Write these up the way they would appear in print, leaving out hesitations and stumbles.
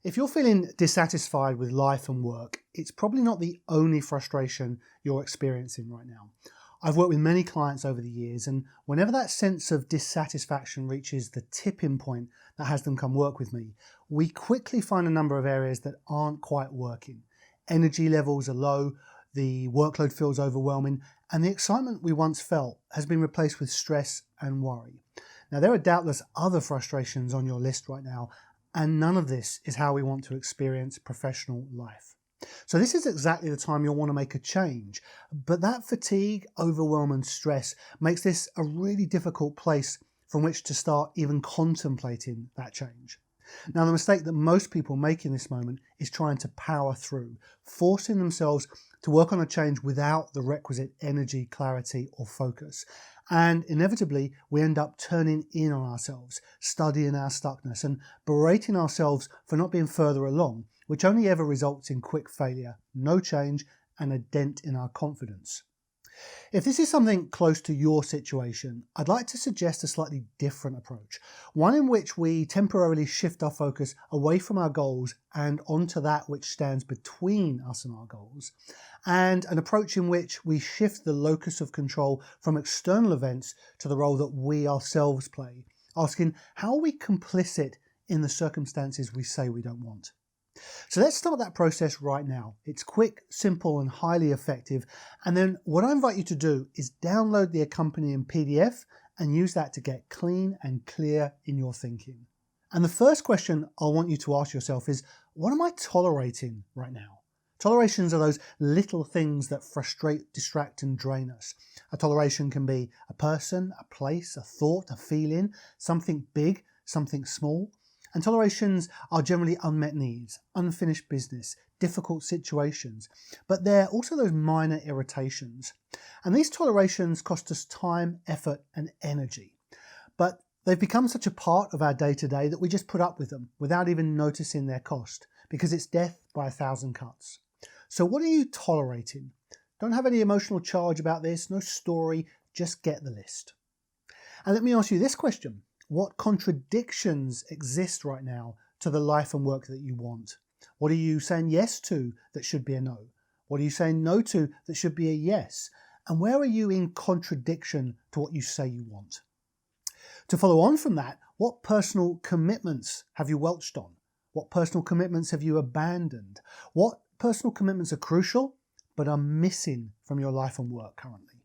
If you're feeling dissatisfied with life and work, it's probably not the only frustration you're experiencing right now. I've worked with many clients over the years, and whenever that sense of dissatisfaction reaches the tipping point that has them come work with me, we quickly find a number of areas that aren't quite working. Energy levels are low, the workload feels overwhelming, and the excitement we once felt has been replaced with stress and worry. Now, there are doubtless other frustrations on your list right now, and none of this is how we want to experience professional life. So this is exactly the time you'll want to make a change. But that fatigue, overwhelm and stress makes this a really difficult place from which to start even contemplating that change. Now, the mistake that most people make in this moment is trying to power through, forcing themselves to work on a change without the requisite energy, clarity or focus. And inevitably, we end up turning in on ourselves, studying our stuckness and berating ourselves for not being further along, which only ever results in quick failure, no change, and a dent in our confidence. If this is something close to your situation, I'd like to suggest a slightly different approach, one in which we temporarily shift our focus away from our goals and onto that which stands between us and our goals, and an approach in which we shift the locus of control from external events to the role that we ourselves play, asking how are we complicit in the circumstances we say we don't want. So let's start that process right now. It's quick, simple and highly effective. And then what I invite you to do is download the accompanying PDF and use that to get clean and clear in your thinking. And the first question I want you to ask yourself is, what am I tolerating right now? Tolerations are those little things that frustrate, distract and drain us. A toleration can be a person, a place, a thought, a feeling, something big, something small. And tolerations are generally unmet needs, unfinished business, difficult situations, but they're also those minor irritations. And these tolerations cost us time, effort and energy. But they've become such a part of our day-to-day that we just put up with them without even noticing their cost, because it's death by 1,000 cuts. So what are you tolerating? Don't have any emotional charge about this, no story, just get the list. And let me ask you this question. What contradictions exist right now to the life and work that you want? What are you saying yes to that should be a no? What are you saying no to that should be a yes? And where are you in contradiction to what you say you want? To follow on from that, what personal commitments have you welched on? What personal commitments have you abandoned? What personal commitments are crucial but are missing from your life and work currently?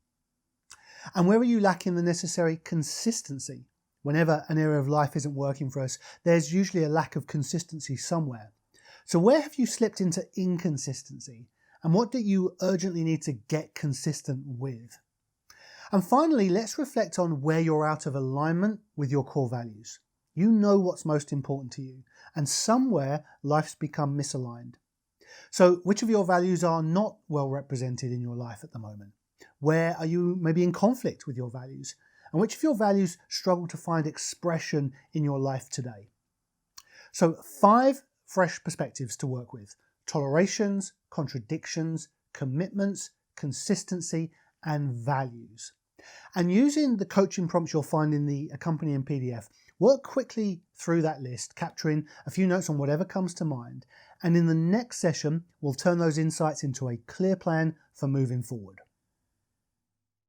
And where are you lacking the necessary consistency? Whenever an area of life isn't working for us, there's usually a lack of consistency somewhere. So where have you slipped into inconsistency? And what do you urgently need to get consistent with? And finally, let's reflect on where you're out of alignment with your core values. You know what's most important to you, and somewhere life's become misaligned. So which of your values are not well represented in your life at the moment? Where are you maybe in conflict with your values? And which of your values struggle to find expression in your life today? So 5 fresh perspectives to work with: tolerations, contradictions, commitments, consistency, and values. And using the coaching prompts you'll find in the accompanying PDF, work quickly through that list, capturing a few notes on whatever comes to mind. And in the next session, we'll turn those insights into a clear plan for moving forward.